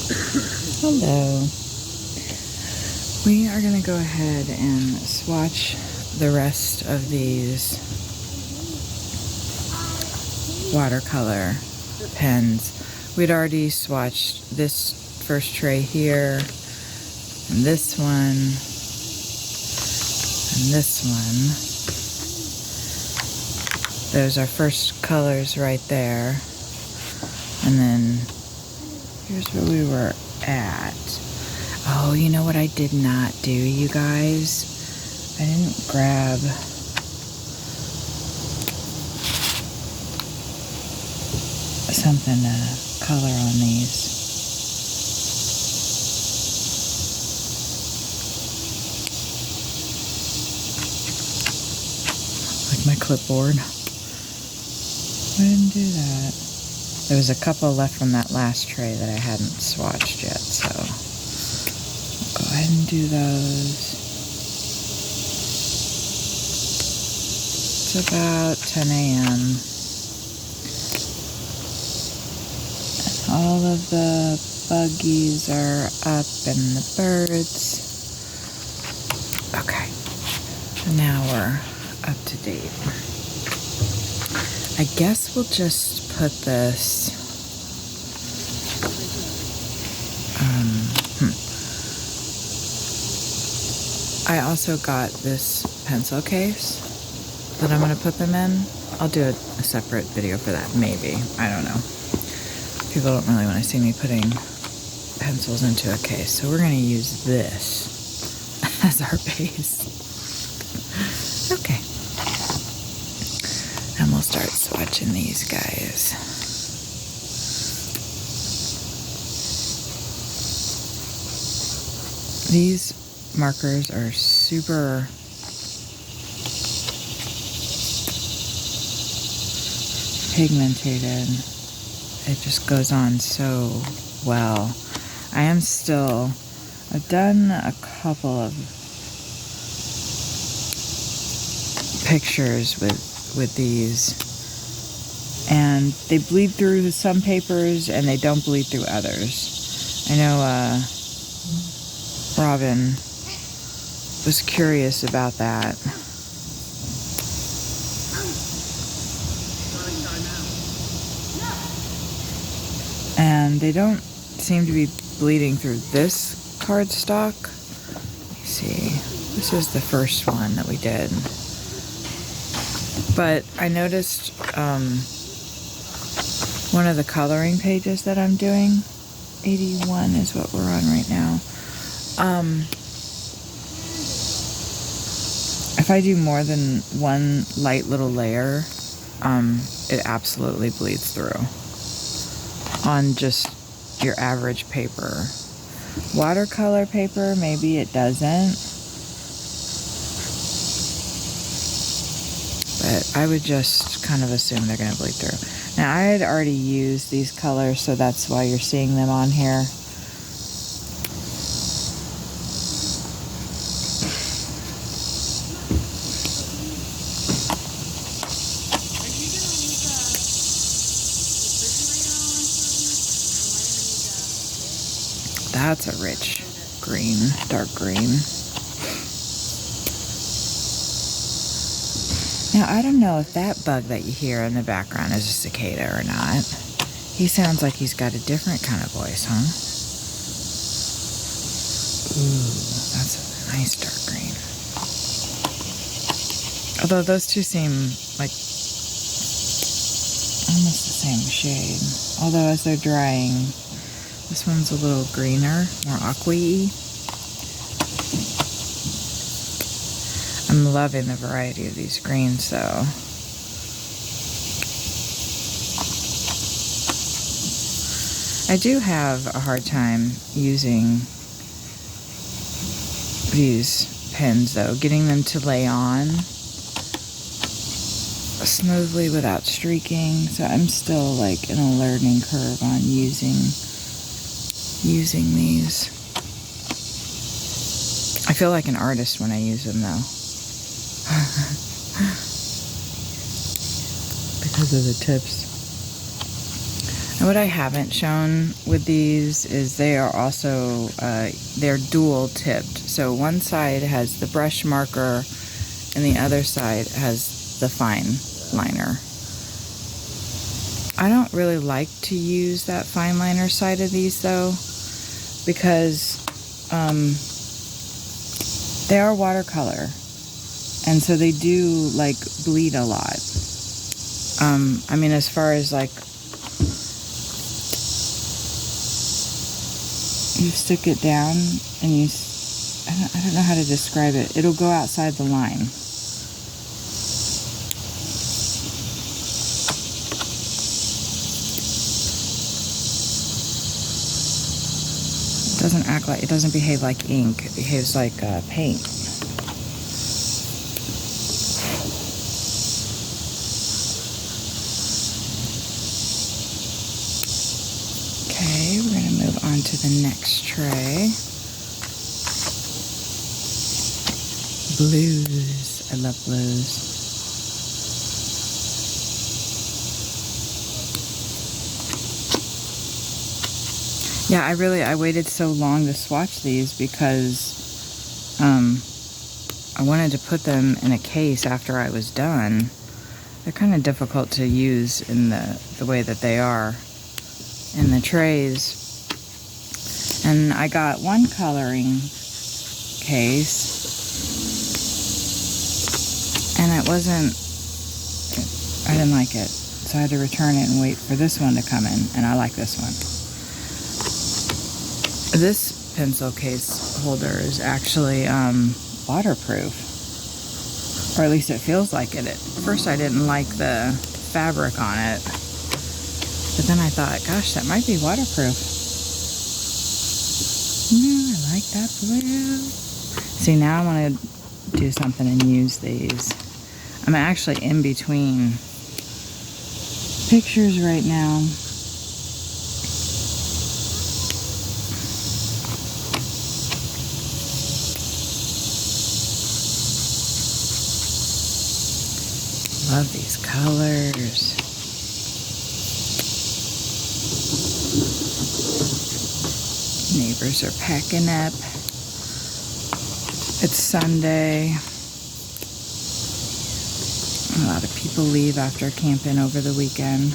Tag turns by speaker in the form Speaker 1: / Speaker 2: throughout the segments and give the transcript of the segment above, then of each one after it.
Speaker 1: Hello. We are going to go ahead and swatch the rest of these watercolor pens. We'd already swatched this first tray here, and this one, and this one. Those are first colors right there. And then here's where we were at. Oh, you know what I did not do, you guys? I didn't grab something to color on these. Like my clipboard. I didn't do that. There was a couple left from that last tray that I hadn't swatched yet, so I'll go ahead and do those. It's about 10 a.m. All of the buggies are up and the birds. Okay, so now we're up to date. I guess we'll just put this, I also got this pencil case that I'm going to put them in. I'll do a separate video for that, maybe. I don't know. People don't really want to see me putting pencils into a case, so we're going to use this as our base. Okay. And we'll start swatching these guys. These markers are super pigmented. It just goes on so well. I've done a couple of pictures with these, and they bleed through some papers and they don't bleed through others. I know Robin was curious about that. And they don't seem to be bleeding through this cardstock. Let me see. This is the first one that we did. But I noticed one of the coloring pages that I'm doing, 81 is what we're on right now. If I do more than one light little layer, it absolutely bleeds through on just your average paper. Watercolor paper, maybe it doesn't. But I would just kind of assume they're going to bleed through. Now, I had already used these colors, so that's why you're seeing them on here. That's a rich green, dark green. Now, I don't know if that bug that you hear in the background is a cicada or not. He sounds like he's got a different kind of voice, huh? Ooh, that's a nice dark green. Although those two seem like almost the same shade. Although as they're drying, this one's a little greener, more aqua-y. I'm loving the variety of these greens, though. I do have a hard time using these pens, though, getting them to lay on smoothly without streaking. So I'm still like in a learning curve on using these. I feel like an artist when I use them, though. Because of the tips. And what I haven't shown with these is they are also, they're dual tipped. So one side has the brush marker and the other side has the fine liner. I don't really like to use that fine liner side of these though, because they are watercolor. And so they do like bleed a lot. I mean, as far as like, you stick it down and you, I don't know how to describe it. It'll go outside the line. It doesn't act like, it doesn't behave like ink. It behaves like paint. Okay, we're gonna move on to the next tray. Blues. I love blues. Yeah, I waited so long to swatch these because I wanted to put them in a case after I was done. They're kind of difficult to use in the way that they are in the trays. And I got one coloring case, and it wasn't, I didn't like it. So I had to return it and wait for this one to come in, and I like this one. This pencil case holder is actually waterproof, or at least it feels like it. At first I didn't like the fabric on it, but then I thought, gosh, that might be waterproof. I like that blue. See, now I want to do something and use these. I'm actually in between pictures right now. Love these colors. Neighbors are packing up. It's Sunday. A lot of people leave after camping over the weekend.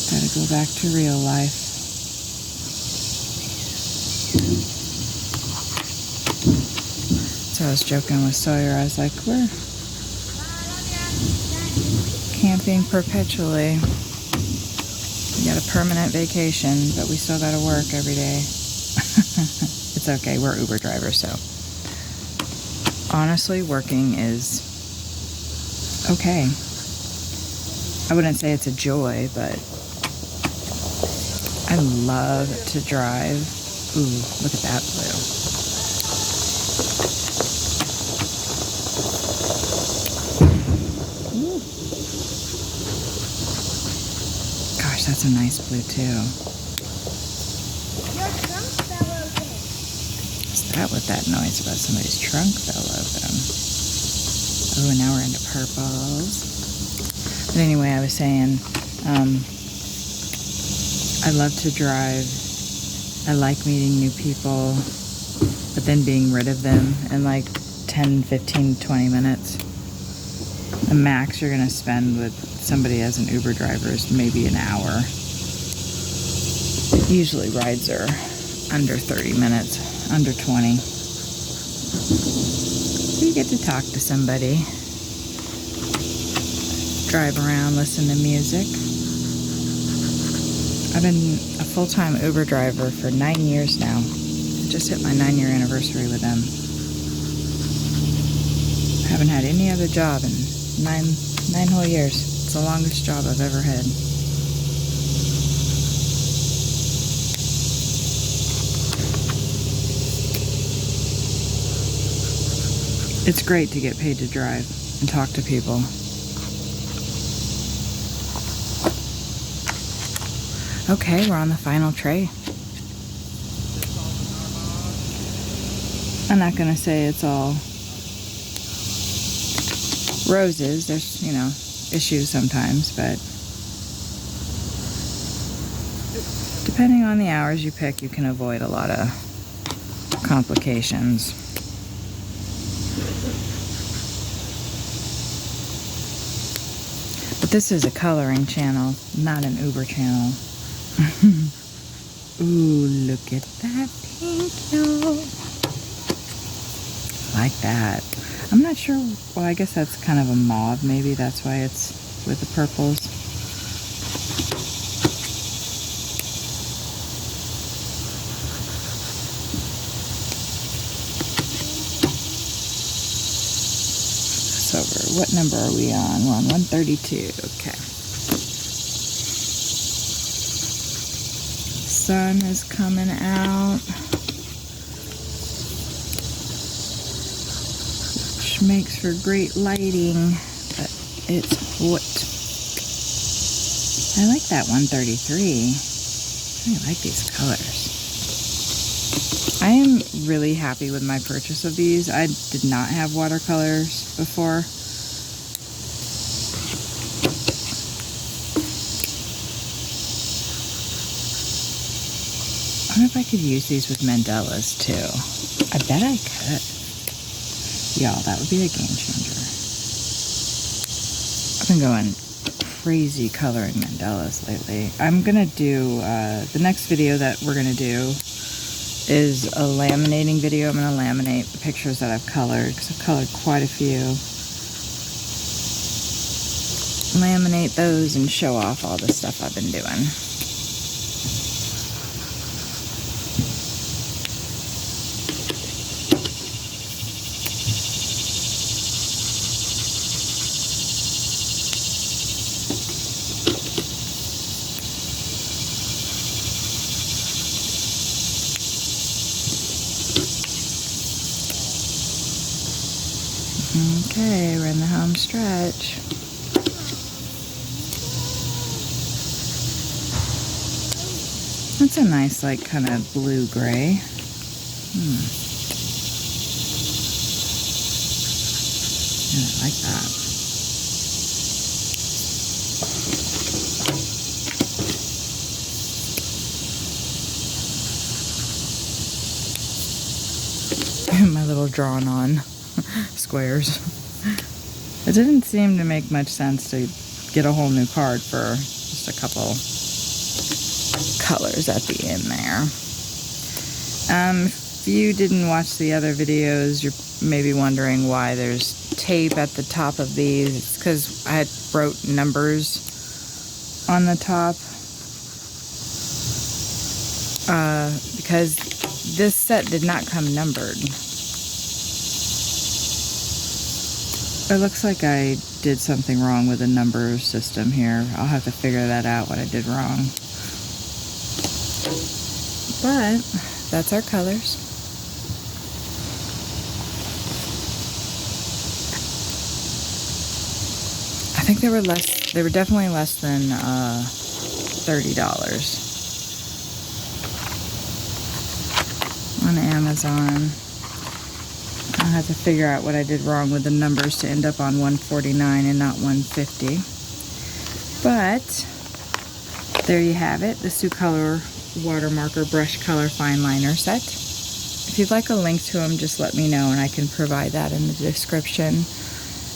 Speaker 1: Gotta go back to real life. So I was joking with Sawyer. I was like, we're camping perpetually. We got a permanent vacation, but we still gotta work every day. It's okay, we're Uber drivers, so. Honestly, working is okay. I wouldn't say it's a joy, but I love to drive. Ooh, look at that blue. Ooh. Gosh, that's a nice blue too.
Speaker 2: Your trunk fell open.
Speaker 1: Is that what that noise about? Somebody's trunk fell open. Oh, and now we're into purples. But anyway, I was saying, I love to drive. I like meeting new people, but then being rid of them in like 10, 15, 20 minutes. The max you're gonna spend with somebody as an Uber driver is maybe an hour. Usually rides are under 30 minutes, under 20. So you get to talk to somebody, drive around, listen to music. I've been a full-time Uber driver for 9 years now. I just hit my 9-year anniversary with them. I haven't had any other job in nine whole years. It's the longest job I've ever had. It's great to get paid to drive and talk to people. Okay, we're on the final tray. I'm not gonna say it's all roses. There's, you know, issues sometimes, but depending on the hours you pick, you can avoid a lot of complications. But this is a coloring channel, not an Uber channel. Ooh, look at that pink, y'all. Like that. I'm not sure, well, I guess that's kind of a mauve, maybe that's why it's with the purples. So what number are we on? We're on 132, okay. Sun is coming out, which makes for great lighting, but it's hot. I like that 133. I like these colors. I am really happy with my purchase of these. I did not have watercolors before. I wonder if I could use these with mandalas too. I bet I could. Y'all, that would be a game changer. I've been going crazy coloring mandalas lately. I'm gonna do, the next video that we're gonna do is a laminating video. I'm gonna laminate the pictures that I've colored, because I've colored quite a few. Laminate those and show off all the stuff I've been doing. Okay, we're in the home stretch. That's a nice, like, kind of blue-gray. Yeah, I like that. My little drawn-on squares. It didn't seem to make much sense to get a whole new card for just a couple colors at the end there. If you didn't watch the other videos, you're maybe wondering why there's tape at the top of these. It's because I had wrote numbers on the top. Because this set did not come numbered. It looks like I did something wrong with the number system here. I'll have to figure that out, what I did wrong. But that's our colors. I think they were definitely less than $30 on Amazon. I'll have to figure out what I did wrong with the numbers to end up on 149 and not 150. But there you have it, the Soucolor water marker brush color fine liner set. If you'd like a link to them, just let me know and I can provide that in the description.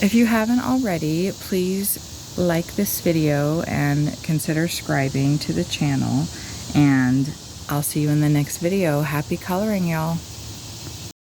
Speaker 1: If you haven't already, please like this video and consider subscribing to the channel, and I'll see you in the next video. Happy coloring, y'all.